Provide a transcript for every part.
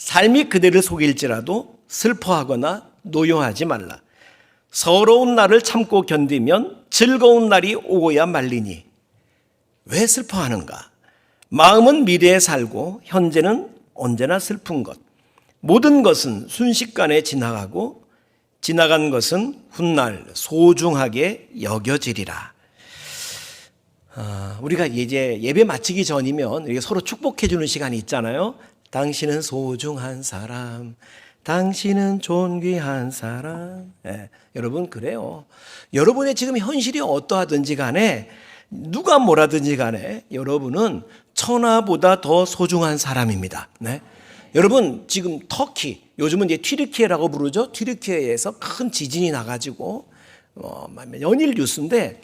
삶이 그대를 속일지라도 슬퍼하거나 노여하지 말라. 서러운 날을 참고 견디면 즐거운 날이 오고야 말리니. 왜 슬퍼하는가? 마음은 미래에 살고 현재는 언제나 슬픈 것. 모든 것은 순식간에 지나가고 지나간 것은 훗날 소중하게 여겨지리라. 우리가 이제 예배 마치기 전이면 서로 축복해 주는 시간이 있잖아요. 당신은 소중한 사람, 당신은 존귀한 사람. 여러분 그래요. 여러분의 지금 현실이 어떠하든지 간에 누가 뭐라든지 간에 여러분은 천하보다 더 소중한 사람입니다. 네? 여러분 지금 터키, 요즘은 이제 튀르키예라고 부르죠. 튀르키예에서 큰 지진이 나가지고 연일 뉴스인데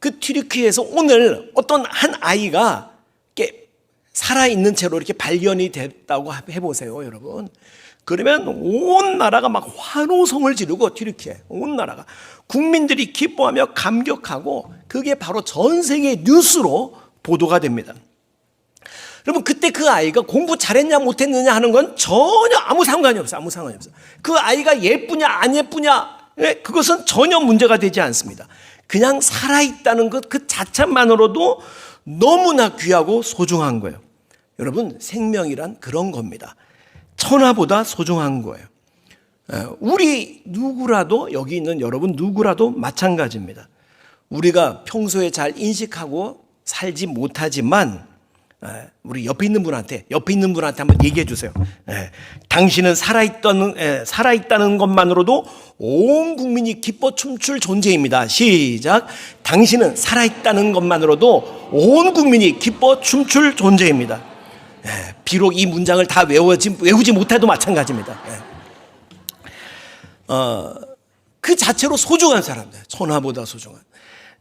그 튀르키예에서 오늘 어떤 한 아이가 이렇게 살아있는 채로 이렇게 발견이 됐다고 해보세요, 여러분. 그러면 온 나라가 막 환호성을 지르고 튀르키예 온 나라가 국민들이 기뻐하며 감격하고 그게 바로 전 세계 뉴스로 보도가 됩니다. 여러분 그때 그 아이가 공부 잘했냐 못했느냐 하는 건 전혀 아무 상관이 없어요. 아무 상관이 없어요. 그 아이가 예쁘냐 안 예쁘냐 그것은 전혀 문제가 되지 않습니다. 그냥 살아있다는 것 그 자체만으로도 너무나 귀하고 소중한 거예요. 여러분 생명이란 그런 겁니다. 천하보다 소중한 거예요. 우리 누구라도 여기 있는 여러분 누구라도 마찬가지입니다. 우리가 평소에 잘 인식하고 살지 못하지만 우리 옆에 있는 분한테 한번 얘기해 주세요. 당신은 살아있다는 것만으로도 온 국민이 기뻐 춤출 존재입니다. 시작. 당신은 살아있다는 것만으로도 온 국민이 기뻐 춤출 존재입니다. 비록 이 문장을 다 외우지 못해도 마찬가지입니다. 그 자체로 소중한 사람들, 천하보다 소중한.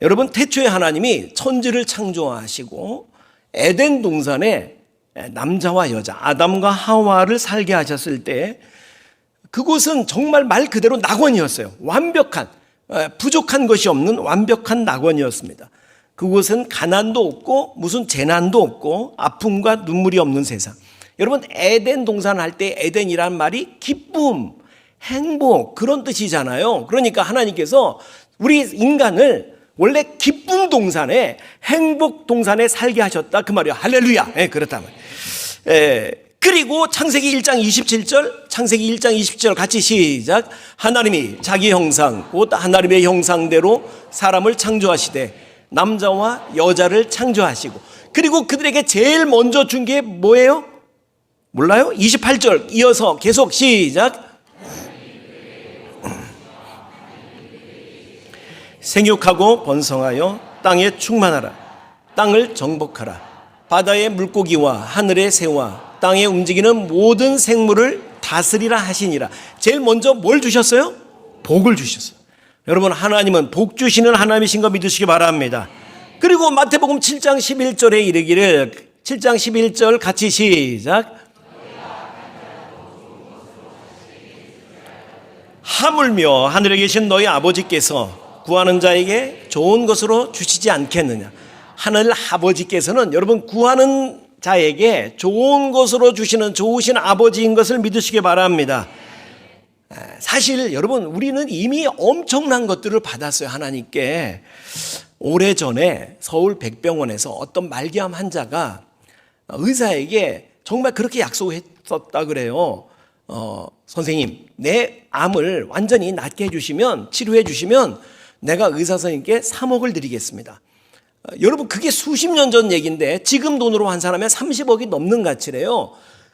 여러분 태초에 하나님이 천지를 창조하시고 에덴 동산에 남자와 여자 아담과 하와를 살게 하셨을 때 그곳은 정말 말 그대로 낙원이었어요. 완벽한 부족한 것이 없는 완벽한 낙원이었습니다. 그곳은 가난도 없고 무슨 재난도 없고 아픔과 눈물이 없는 세상. 여러분 에덴 동산 할 때 에덴이란 말이 기쁨, 행복 그런 뜻이잖아요. 그러니까 하나님께서 우리 인간을 원래 기쁨 동산에 행복 동산에 살게 하셨다 그 말이에요. 할렐루야. 그렇다면. 그리고 창세기 1장 27절 같이 시작. 하나님이 자기 형상 곧 하나님의 형상대로 사람을 창조하시되 남자와 여자를 창조하시고 그리고 그들에게 제일 먼저 준 게 뭐예요? 몰라요? 28절 이어서 계속 시작. 생육하고 번성하여 땅에 충만하라. 땅을 정복하라. 바다의 물고기와 하늘의 새와 땅에 움직이는 모든 생물을 다스리라 하시니라. 제일 먼저 뭘 주셨어요? 복을 주셨어요. 여러분 하나님은 복 주시는 하나님이신 거 믿으시기 바랍니다. 그리고 마태복음 7장 11절에 이르기를 7장 11절 같이 시작. 하물며 하늘에 계신 너희 아버지께서 구하는 자에게 좋은 것으로 주시지 않겠느냐. 하늘 아버지께서는 여러분 구하는 자에게 좋은 것으로 주시는 좋으신 아버지인 것을 믿으시기 바랍니다. 사실 여러분 우리는 이미 엄청난 것들을 받았어요. 하나님께. 오래전에 서울 백병원에서 어떤 말기암 환자가 의사에게 정말 그렇게 약속했었다 그래요. 선생님 내 암을 완전히 낫게 해주시면 치료해 주시면 내가 의사 선생님께 3억을 드리겠습니다. 여러분 그게 수십 년 전 얘기인데 지금 돈으로 환산하면 30억이 넘는 가치래요.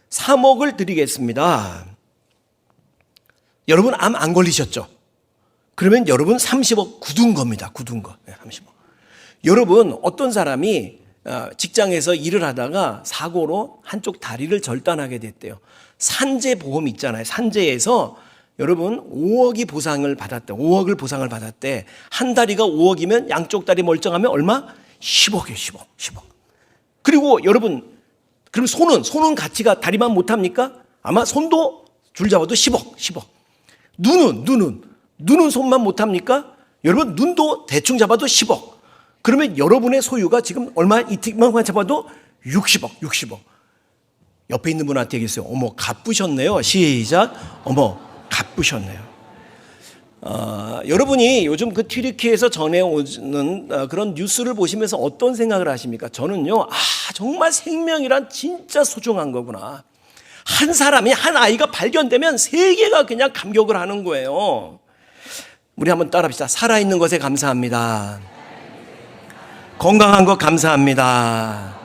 3억을 드리겠습니다. 여러분 암 안 걸리셨죠? 그러면 여러분 30억 굳은 겁니다. 굳은 거. 30억. 여러분 어떤 사람이 직장에서 일을 하다가 사고로 한쪽 다리를 절단하게 됐대요. 산재보험 있잖아요. 산재에서 여러분 5억이 보상을 받았대. 5억을 보상을 받았대. 한 다리가 5억이면 양쪽 다리 멀쩡하면 얼마? 10억이에요. 10억. 그리고 여러분 그럼 손은 가치가 다리만 못합니까? 아마 손도 줄 잡아도 10억. 눈은 손만 못합니까? 여러분 눈도 대충 잡아도 10억. 그러면 여러분의 소유가 지금 얼마? 이만 잡아도 60억. 옆에 있는 분한테 얘기했어요. 어머, 가쁘셨네요. 시작. 어머, 가쁘셨네요. 여러분이 요즘 그 튀르키예에서 전해오는 그런 뉴스를 보시면서 어떤 생각을 하십니까? 저는요, 정말 생명이란 진짜 소중한 거구나. 한 사람이, 한 아이가 발견되면 세계가 그냥 감격을 하는 거예요. 우리 한번 따라합시다. 살아있는 것에 감사합니다. 건강한 것 감사합니다.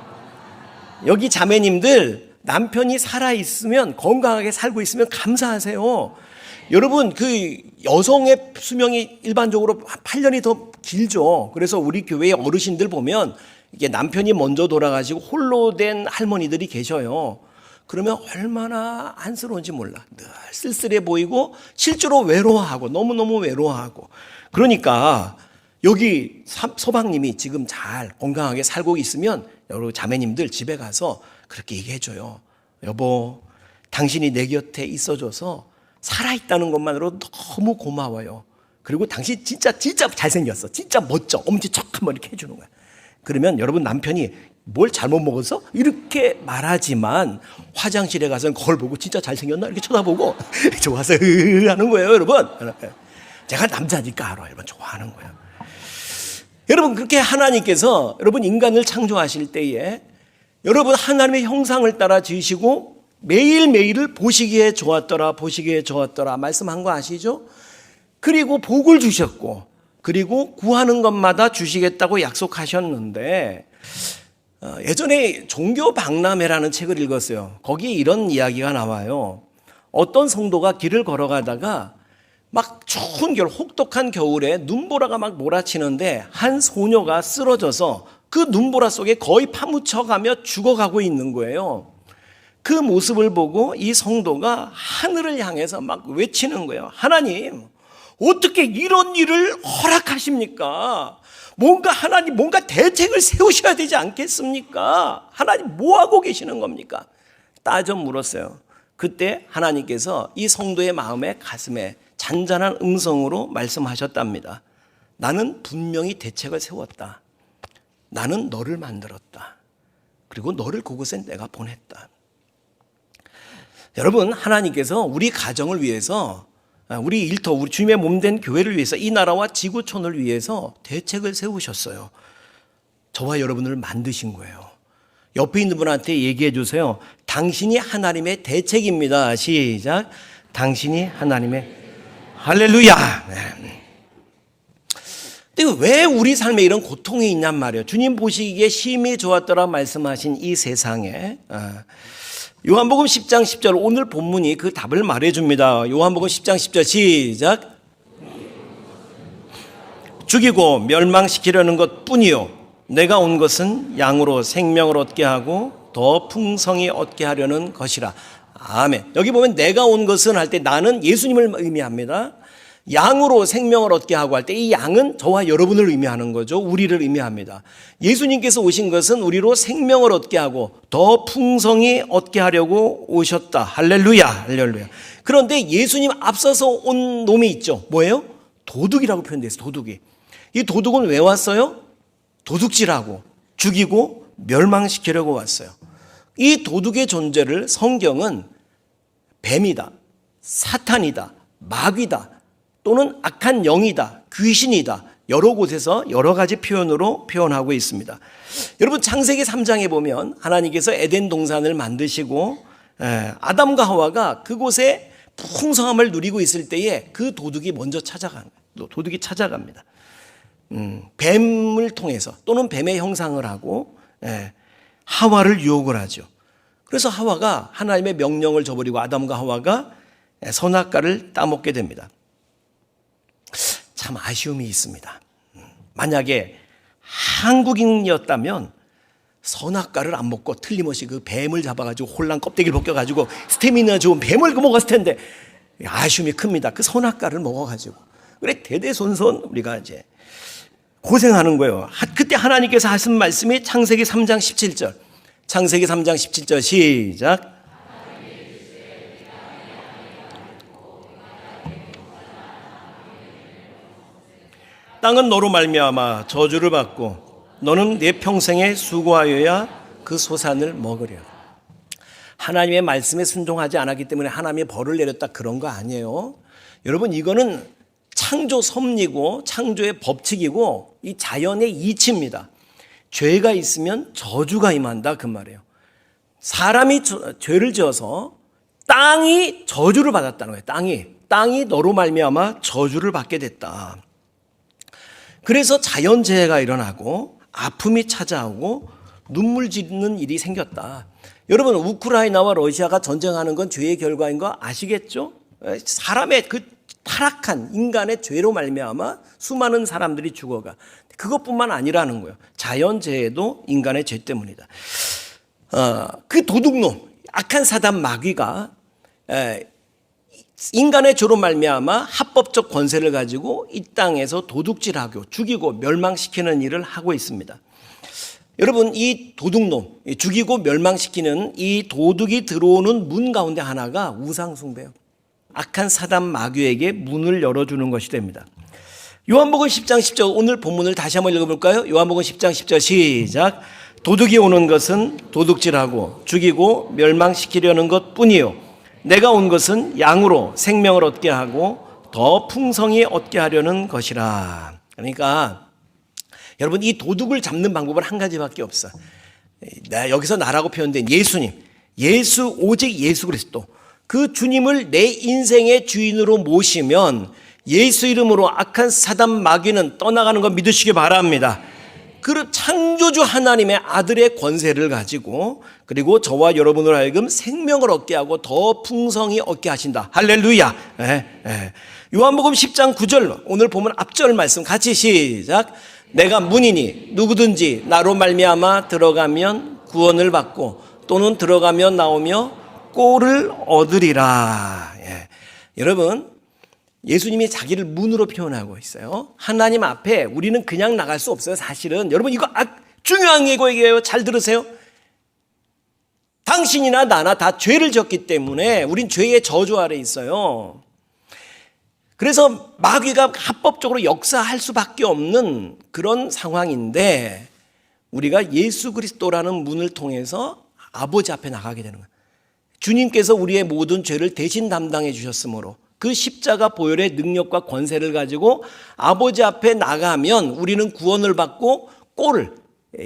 여기 자매님들, 남편이 살아있으면, 건강하게 살고 있으면 감사하세요. 여러분, 그 여성의 수명이 일반적으로 8년이 더 길죠. 그래서 우리 교회의 어르신들 보면 이게 남편이 먼저 돌아가시고 홀로 된 할머니들이 계셔요. 그러면 얼마나 안쓰러운지 몰라. 늘 쓸쓸해 보이고 실제로 외로워하고 너무너무 외로워하고. 그러니까 여기 서방님이 지금 잘 건강하게 살고 있으면 여러분 자매님들 집에 가서 그렇게 얘기해줘요. 여보, 당신이 내 곁에 있어줘서 살아있다는 것만으로 너무 고마워요. 그리고 당신 진짜 잘생겼어. 진짜 멋져. 엄지척 한번 이렇게 해주는 거야. 그러면 여러분 남편이 뭘 잘못 먹어서? 이렇게 말하지만 화장실에 가서는 거울 보고 진짜 잘생겼나? 이렇게 쳐다보고 좋아서 하는 거예요, 여러분. 제가 남자니까 알아요. 여러분 좋아하는 거예요. 여러분 그렇게 하나님께서 여러분 인간을 창조하실 때에 여러분 하나님의 형상을 따라 지으시고 매일매일을 보시기에 좋았더라 말씀한 거 아시죠? 그리고 복을 주셨고 그리고 구하는 것마다 주시겠다고 약속하셨는데 예전에 종교박람회라는 책을 읽었어요. 거기에 이런 이야기가 나와요. 어떤 성도가 길을 걸어가다가 막 추운 겨울, 혹독한 겨울에 눈보라가 막 몰아치는데 한 소녀가 쓰러져서 그 눈보라 속에 거의 파묻혀가며 죽어가고 있는 거예요. 그 모습을 보고 이 성도가 하늘을 향해서 막 외치는 거예요. 하나님, 어떻게 이런 일을 허락하십니까? 하나님 뭔가 대책을 세우셔야 되지 않겠습니까? 하나님 뭐 하고 계시는 겁니까? 따져 물었어요. 그때 하나님께서 이 성도의 마음에 가슴에 잔잔한 음성으로 말씀하셨답니다. 나는 분명히 대책을 세웠다. 나는 너를 만들었다. 그리고 너를 그곳에 내가 보냈다. 여러분, 하나님께서 우리 가정을 위해서, 우리 일터, 우리 주님의 몸된 교회를 위해서, 이 나라와 지구촌을 위해서 대책을 세우셨어요. 저와 여러분을 만드신 거예요. 옆에 있는 분한테 얘기해 주세요. 당신이 하나님의 대책입니다. 시작. 당신이 하나님의 할렐루야. 네. 근데 왜 우리 삶에 이런 고통이 있냔 말이에요. 주님 보시기에 심히 좋았더라 말씀하신 이 세상에 요한복음 10장 10절 오늘 본문이 그 답을 말해줍니다. 요한복음 10장 10절 시작. 죽이고 멸망시키려는 것뿐이요 내가 온 것은 양으로 생명을 얻게 하고 더 풍성히 얻게 하려는 것이라. 아멘. 여기 보면 내가 온 것은 할 때 나는 예수님을 의미합니다. 양으로 생명을 얻게 하고 할 때 이 양은 저와 여러분을 의미하는 거죠. 우리를 의미합니다. 예수님께서 오신 것은 우리로 생명을 얻게 하고 더 풍성히 얻게 하려고 오셨다. 할렐루야, 할렐루야. 그런데 예수님 앞서서 온 놈이 있죠. 뭐예요? 도둑이라고 표현되어 있어요. 도둑이. 이 도둑은 왜 왔어요? 도둑질하고 죽이고 멸망시키려고 왔어요. 이 도둑의 존재를 성경은 뱀이다, 사탄이다, 마귀다, 또는 악한 영이다, 귀신이다, 여러 곳에서 여러 가지 표현으로 표현하고 있습니다. 여러분 창세기 3장에 보면 하나님께서 에덴 동산을 만드시고 아담과 하와가 그곳에 풍성함을 누리고 있을 때에 그 도둑이 먼저 도둑이 찾아갑니다. 뱀을 통해서 또는 뱀의 형상을 하고 하와를 유혹을 하죠. 그래서 하와가 하나님의 명령을 저버리고 아담과 하와가 선악과를 따먹게 됩니다. 참 아쉬움이 있습니다. 만약에 한국인이었다면 선악과를 안 먹고 틀림없이 그 뱀을 잡아가지고 홀랑 껍데기를 벗겨가지고 스태미나 좋은 뱀을 먹었을 텐데 아쉬움이 큽니다. 그 선악과를 먹어가지고 그래 대대손손 우리가 이제 고생하는 거예요. 그때 하나님께서 하신 말씀이 창세기 3장 17절. 창세기 3장 17절 시작. 땅은 너로 말미암아 저주를 받고 너는 내 평생에 수고하여야 그 소산을 먹으려. 하나님의 말씀에 순종하지 않았기 때문에 하나님의 벌을 내렸다 그런 거 아니에요. 여러분 이거는 창조 섭리고 창조의 법칙이고 이 자연의 이치입니다. 죄가 있으면 저주가 임한다 그 말이에요. 사람이 죄를 지어서 땅이 저주를 받았다는 거예요. 땅이 너로 말미암아 저주를 받게 됐다. 그래서 자연재해가 일어나고 아픔이 찾아오고 눈물 짓는 일이 생겼다. 여러분 우크라이나와 러시아가 전쟁하는 건 죄의 결과인 거 아시겠죠? 사람의 그 타락한 인간의 죄로 말미암아 수많은 사람들이 죽어가. 그것뿐만 아니라는 거예요. 자연재해도 인간의 죄 때문이다. 그 도둑놈 악한 사단 마귀가 인간의 죄로 말미암아 합법적 권세를 가지고 이 땅에서 도둑질하고 죽이고 멸망시키는 일을 하고 있습니다. 여러분 이 도둑놈 죽이고 멸망시키는 이 도둑이 들어오는 문 가운데 하나가 우상숭배예요. 악한 사단 마귀에게 문을 열어주는 것이 됩니다. 요한복음 10장 10절 오늘 본문을 다시 한번 읽어볼까요? 요한복음 10장 10절 시작. 도둑이 오는 것은 도둑질하고 죽이고 멸망시키려는 것뿐이요 내가 온 것은 양으로 생명을 얻게 하고 더 풍성히 얻게 하려는 것이라. 그러니까 여러분 이 도둑을 잡는 방법은 한 가지밖에 없어. 여기서 나라고 표현된 예수님, 오직 예수 그리스도 그 주님을 내 인생의 주인으로 모시면 예수 이름으로 악한 사단 마귀는 떠나가는 거 믿으시기 바랍니다. 그 창조주 하나님의 아들의 권세를 가지고 그리고 저와 여러분을 하여금 생명을 얻게 하고 더 풍성히 얻게 하신다. 할렐루야. 요한복음 10장 9절 오늘 보면 앞절 말씀 같이 시작. 내가 문이니 누구든지 나로 말미암아 들어가면 구원을 받고 또는 들어가면 나오며 꼴을 얻으리라. 여러분 예수님이 자기를 문으로 표현하고 있어요. 하나님 앞에 우리는 그냥 나갈 수 없어요. 사실은 여러분 이거 중요한 얘기예요. 잘 들으세요. 당신이나 나나 다 죄를 졌기 때문에 우린 죄의 저주 아래 있어요. 그래서 마귀가 합법적으로 역사할 수밖에 없는 그런 상황인데 우리가 예수 그리스도라는 문을 통해서 아버지 앞에 나가게 되는 거예요. 주님께서 우리의 모든 죄를 대신 담당해 주셨으므로 그 십자가 보혈의 능력과 권세를 가지고 아버지 앞에 나가면 우리는 구원을 받고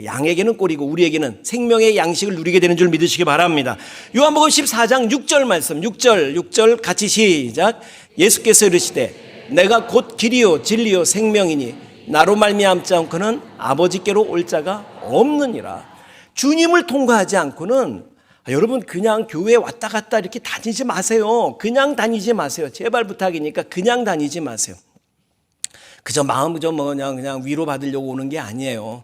양에게는 꼴이고 우리에게는 생명의 양식을 누리게 되는 줄 믿으시기 바랍니다. 요한복음 14장 6절 말씀 6절 같이 시작. 예수께서 이르시되 내가 곧 길이요 진리요 생명이니 나로 말미암지 않고는 아버지께로 올 자가 없느니라. 주님을 통과하지 않고는 여러분 그냥 교회 왔다 갔다 이렇게 다니지 마세요. 그냥 다니지 마세요. 제발 부탁이니까 그냥 다니지 마세요. 그저 마음 그냥 위로받으려고 오는 게 아니에요.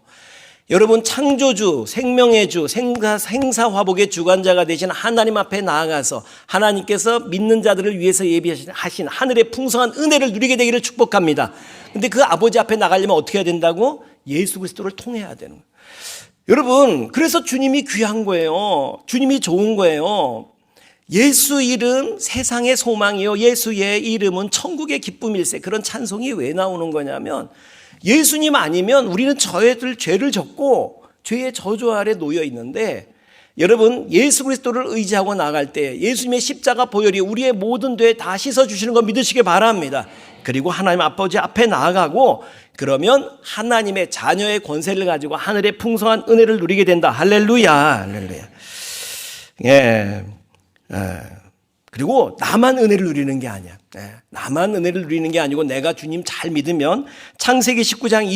여러분 창조주, 생명의 주, 생사화복의 주관자가 되신 하나님 앞에 나아가서 하나님께서 믿는 자들을 위해서 예비하신 하늘의 풍성한 은혜를 누리게 되기를 축복합니다. 근데 그 아버지 앞에 나가려면 어떻게 해야 된다고? 예수 그리스도를 통해야 되는 거예요. 여러분 그래서 주님이 귀한 거예요. 주님이 좋은 거예요. 예수 이름 세상의 소망이요 예수의 이름은 천국의 기쁨일세. 그런 찬송이 왜 나오는 거냐면 예수님 아니면 우리는 죄를 졌고 죄의 저주 아래 놓여 있는데 여러분 예수 그리스도를 의지하고 나갈 때 예수님의 십자가 보혈이 우리의 모든 죄 다 씻어주시는 거 믿으시기 바랍니다. 그리고 하나님 아버지 앞에 나아가고 그러면 하나님의 자녀의 권세를 가지고 하늘의 풍성한 은혜를 누리게 된다. 할렐루야. 할렐루야. 그리고 나만 은혜를 누리는 게 아니야. 나만 은혜를 누리는 게 아니고 내가 주님 잘 믿으면 창세기 19장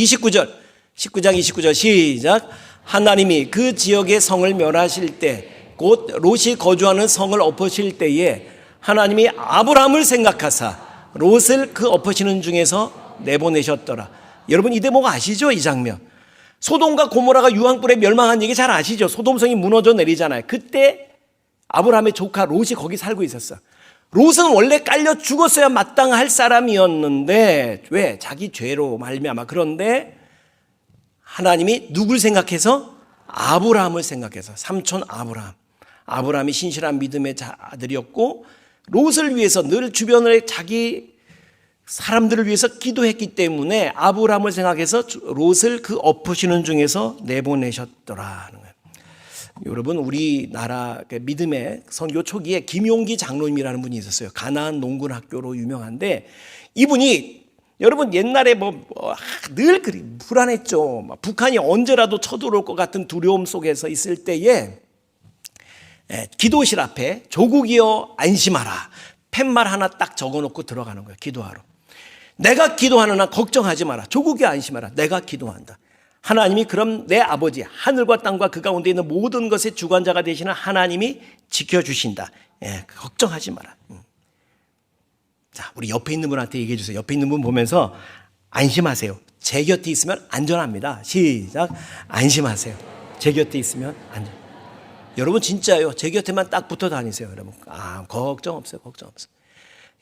29절 시작. 하나님이 그 지역의 성을 멸하실 때 곧 롯이 거주하는 성을 엎으실 때에 하나님이 아브라함을 생각하사 롯을 그 엎으시는 중에서 내보내셨더라. 여러분 이 대목 아시죠? 이 장면. 소돔과 고모라가 유황불에 멸망한 얘기 잘 아시죠? 소돔성이 무너져 내리잖아요. 그때 아브라함의 조카 롯이 거기 살고 있었어. 롯은 원래 깔려 죽었어야 마땅할 사람이었는데 왜? 자기 죄로 말미암아. 그런데 하나님이 누굴 생각해서? 아브라함을 생각해서 삼촌 아브라함이 신실한 믿음의 아들이었고 롯을 위해서 늘 주변에 자기 사람들을 위해서 기도했기 때문에 아브라함을 생각해서 롯을 그 엎으시는 중에서 내보내셨더라. 여러분 우리나라 믿음의 선교 초기에 김용기 장로님이라는 분이 있었어요. 가나안 농군 학교로 유명한데 이분이 여러분 옛날에 늘 불안했죠. 북한이 언제라도 쳐들어올 것 같은 두려움 속에서 있을 때에 기도실 앞에 조국이여 안심하라 팻말 하나 딱 적어놓고 들어가는 거예요. 기도하러. 내가 기도하는 한 걱정하지 마라. 조국이여 안심하라. 내가 기도한다. 하나님이 그럼 내 아버지 하늘과 땅과 그 가운데 있는 모든 것의 주관자가 되시는 하나님이 지켜주신다. 걱정하지 마라. 자, 우리 옆에 있는 분한테 얘기해 주세요. 옆에 있는 분 보면서 안심하세요. 제 곁에 있으면 안전합니다. 시작. 안심하세요. 제 곁에 있으면 안전. 여러분 진짜요. 제 곁에만 딱 붙어 다니세요. 여러분. 걱정 없어요. 걱정 없어요.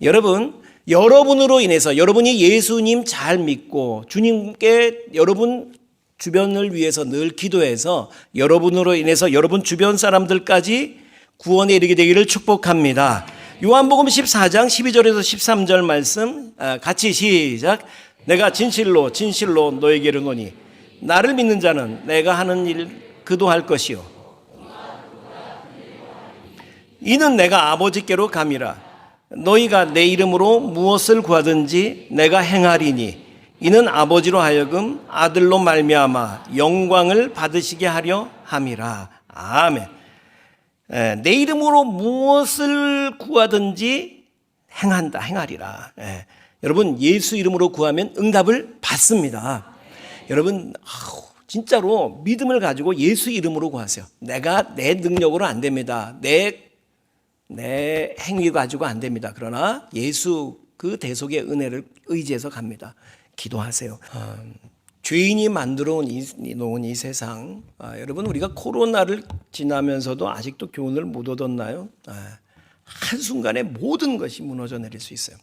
여러분, 여러분으로 인해서 여러분이 예수님 잘 믿고 주님께 여러분 주변을 위해서 늘 기도해서 여러분으로 인해서 여러분 주변 사람들까지 구원에 이르게 되기를 축복합니다. 요한복음 14장 12절에서 13절 말씀 같이 시작. 내가 진실로 진실로 너에게 이르노니 나를 믿는 자는 내가 하는 일 그도 할 것이요 이는 내가 아버지께로 감이라. 너희가 내 이름으로 무엇을 구하든지 내가 행하리니 이는 아버지로 하여금 아들로 말미암아 영광을 받으시게 하려 함이라. 아멘. 내 이름으로 무엇을 구하든지 행하리라. 여러분 예수 이름으로 구하면 응답을 받습니다. 여러분 진짜로 믿음을 가지고 예수 이름으로 구하세요. 내가 내 능력으로 안 됩니다. 내 행위 가지고 안 됩니다. 그러나 예수 그 대속의 은혜를 의지해서 갑니다. 기도하세요. 죄인이 만들어 놓은 이 세상, 여러분 우리가 코로나를 지나면서도 아직도 교훈을 못 얻었나요? 한순간에 모든 것이 무너져 내릴 수 있어요.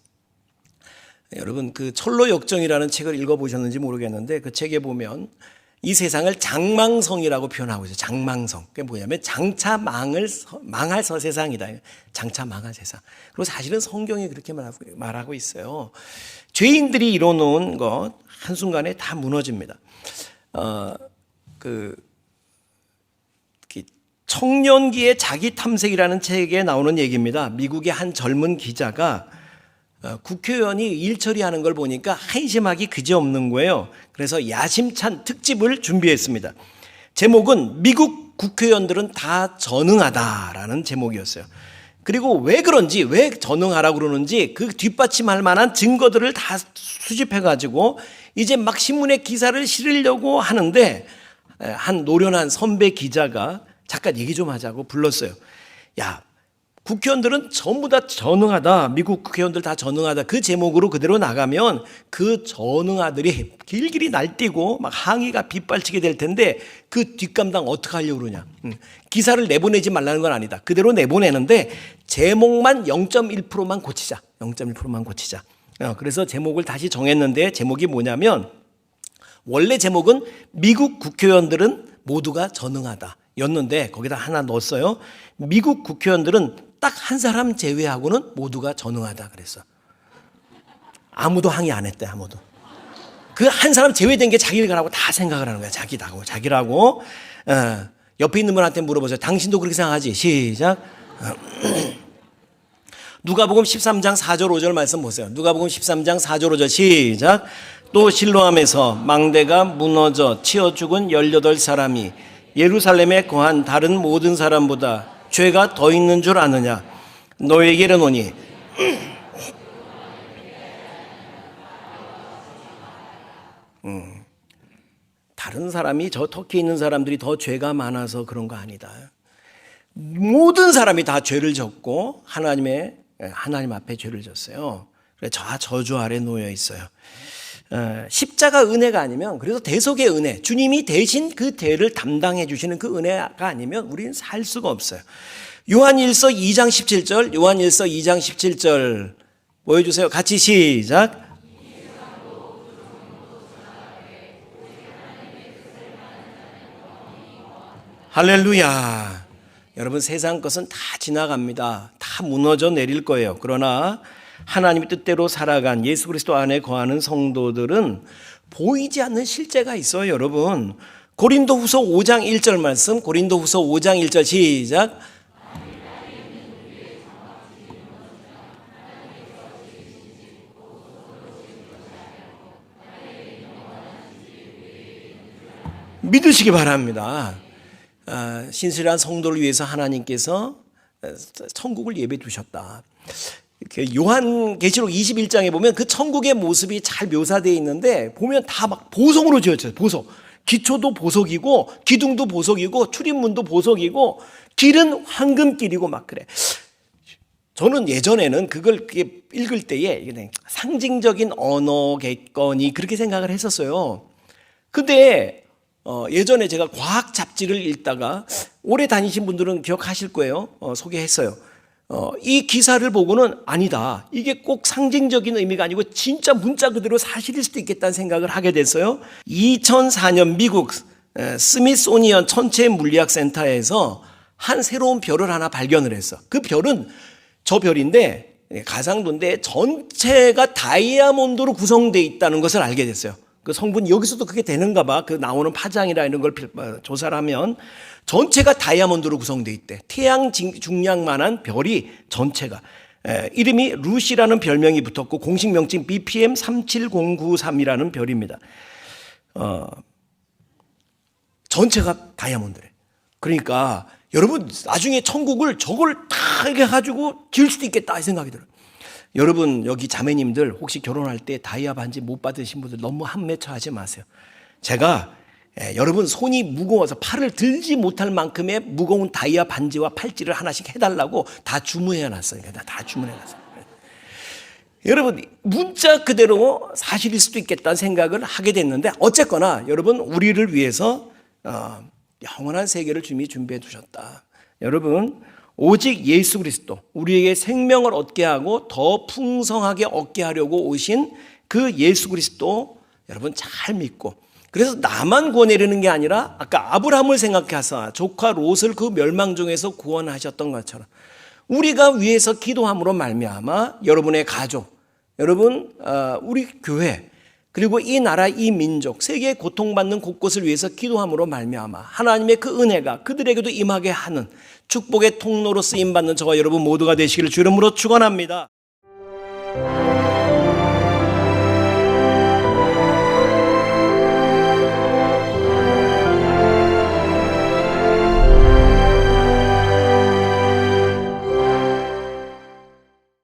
여러분 그 철로 역정이라는 책을 읽어보셨는지 모르겠는데 그 책에 보면 이 세상을 장망성이라고 표현하고 있어요. 장망성. 그게 뭐냐면 장차 망할 세상이다. 장차 망할 세상. 그리고 사실은 성경이 그렇게 말하고 있어요. 죄인들이 이뤄놓은 것 한순간에 다 무너집니다. 청년기의 자기 탐색이라는 책에 나오는 얘기입니다. 미국의 한 젊은 기자가 국회의원이 일 처리하는 걸 보니까 한심하기 그지없는 거예요. 그래서 야심찬 특집을 준비했습니다. 제목은 미국 국회의원들은 다 전능하다라는 제목이었어요. 그리고 왜 그런지, 왜 전능하라고 그러는지 그 뒷받침할 만한 증거들을 다 수집해가지고 이제 막 신문에 기사를 실으려고 하는데 한 노련한 선배 기자가 잠깐 얘기 좀 하자고 불렀어요. 야, 국회의원들은 전부 다 전능하다. 미국 국회의원들 다 전능하다. 그 제목으로 그대로 나가면 그 전능아들이 길길이 날뛰고 막 항의가 빗발치게 될 텐데 그 뒷감당 어떻게 하려고 그러냐. 기사를 내보내지 말라는 건 아니다. 그대로 내보내는데 제목만 0.1%만 고치자. 0.1%만 고치자. 그래서 제목을 다시 정했는데 제목이 뭐냐면 원래 제목은 미국 국회의원들은 모두가 전능하다 였는데 거기다 하나 넣었어요. 미국 국회의원들은 딱 한 사람 제외하고는 모두가 전능하다 그랬어. 아무도 항의 안 했대. 아무도. 그 한 사람 제외된 게 자기라고 다 생각을 하는 거야. 자기라고. 옆에 있는 분한테 물어보세요. 당신도 그렇게 생각하지? 시작. 누가복음 13장 4절 5절 말씀 보세요. 누가복음 13장 4절 5절 시작. 또 실로암에서 망대가 무너져 치어 죽은 18사람이 예루살렘에 거한 다른 모든 사람보다 죄가 더 있는 줄 아느냐. 너에게 이르노니 다른 사람이 저 터키에 있는 사람들이 더 죄가 많아서 그런 거 아니다. 모든 사람이 다 죄를 졌고 하나님 앞에 죄를 졌어요. 그래서 다 저주 아래 놓여 있어요. 십자가 은혜가 아니면, 그래서 대속의 은혜, 주님이 대신 그 대를 담당해 주시는 그 은혜가 아니면 우리는 살 수가 없어요. 요한일서 2장 17절, 요한일서 2장 17절 보여주세요. 같이 시작. 할렐루야. 여러분 세상 것은 다 지나갑니다. 다 무너져 내릴 거예요. 그러나 하나님의 뜻대로 살아간 예수 그리스도 안에 거하는 성도들은 보이지 않는 실제가 있어요. 여러분 고린도후서 5장 1절 말씀, 고린도후서 5장 1절 시작. 믿으시기 바랍니다. 신실한 성도를 위해서 하나님께서 천국을 예배 두셨다. 요한계시록 21장에 보면 그 천국의 모습이 잘 묘사되어 있는데 보면 다 막 보석으로 지어졌어요. 보석. 기초도 보석이고 기둥도 보석이고 출입문도 보석이고 길은 황금길이고 막 그래. 저는 예전에는 그걸 읽을 때에 상징적인 언어겠거니 그렇게 생각을 했었어요. 근데 예전에 제가 과학 잡지를 읽다가 오래 다니신 분들은 기억하실 거예요. 소개했어요. 이 기사를 보고는 아니다. 이게 꼭 상징적인 의미가 아니고 진짜 문자 그대로 사실일 수도 있겠다는 생각을 하게 됐어요. 2004년 미국 스미소니언 천체 물리학 센터에서 한 새로운 별을 하나 발견을 했어. 그 별은 저 별인데 가상도인데 전체가 다이아몬드로 구성되어 있다는 것을 알게 됐어요. 그 성분이 여기서도 그게 되는가 봐. 그 나오는 파장이라 이런 걸 조사를 하면 전체가 다이아몬드로 구성되어 있대. 태양 중량만한 별이 전체가. 이름이 루시라는 별명이 붙었고 공식 명칭 BPM 37093이라는 별입니다. 전체가 다이아몬드래. 그러니까 여러분 나중에 천국을 저걸 다 해가지고 지을 수도 있겠다 이 생각이 들어요. 여러분 여기 자매님들 혹시 결혼할 때 다이아 반지 못 받으신 분들 너무 한매처하지 마세요. 제가 여러분 손이 무거워서 팔을 들지 못할 만큼의 무거운 다이아 반지와 팔찌를 하나씩 해달라고 다 주문해놨어요. 다 주문해놨어요. 여러분 문자 그대로 사실일 수도 있겠다는 생각을 하게 됐는데 어쨌거나 여러분 우리를 위해서 영원한 세계를 주님이 준비해 두셨다. 여러분 오직 예수 그리스도 우리에게 생명을 얻게 하고 더 풍성하게 얻게 하려고 오신 그 예수 그리스도 여러분 잘 믿고 그래서 나만 구원하려는 게 아니라 아까 아브라함을 생각해서 조카 롯을 그 멸망중에서 구원하셨던 것처럼 우리가 위해서 기도함으로 말미암아 여러분의 가족, 여러분 우리 교회 그리고 이 나라 이 민족 세계의 고통받는 곳곳을 위해서 기도함으로 말미암아 하나님의 그 은혜가 그들에게도 임하게 하는 축복의 통로로 쓰임받는 저와 여러분 모두가 되시기를 주 이름으로 축원합니다.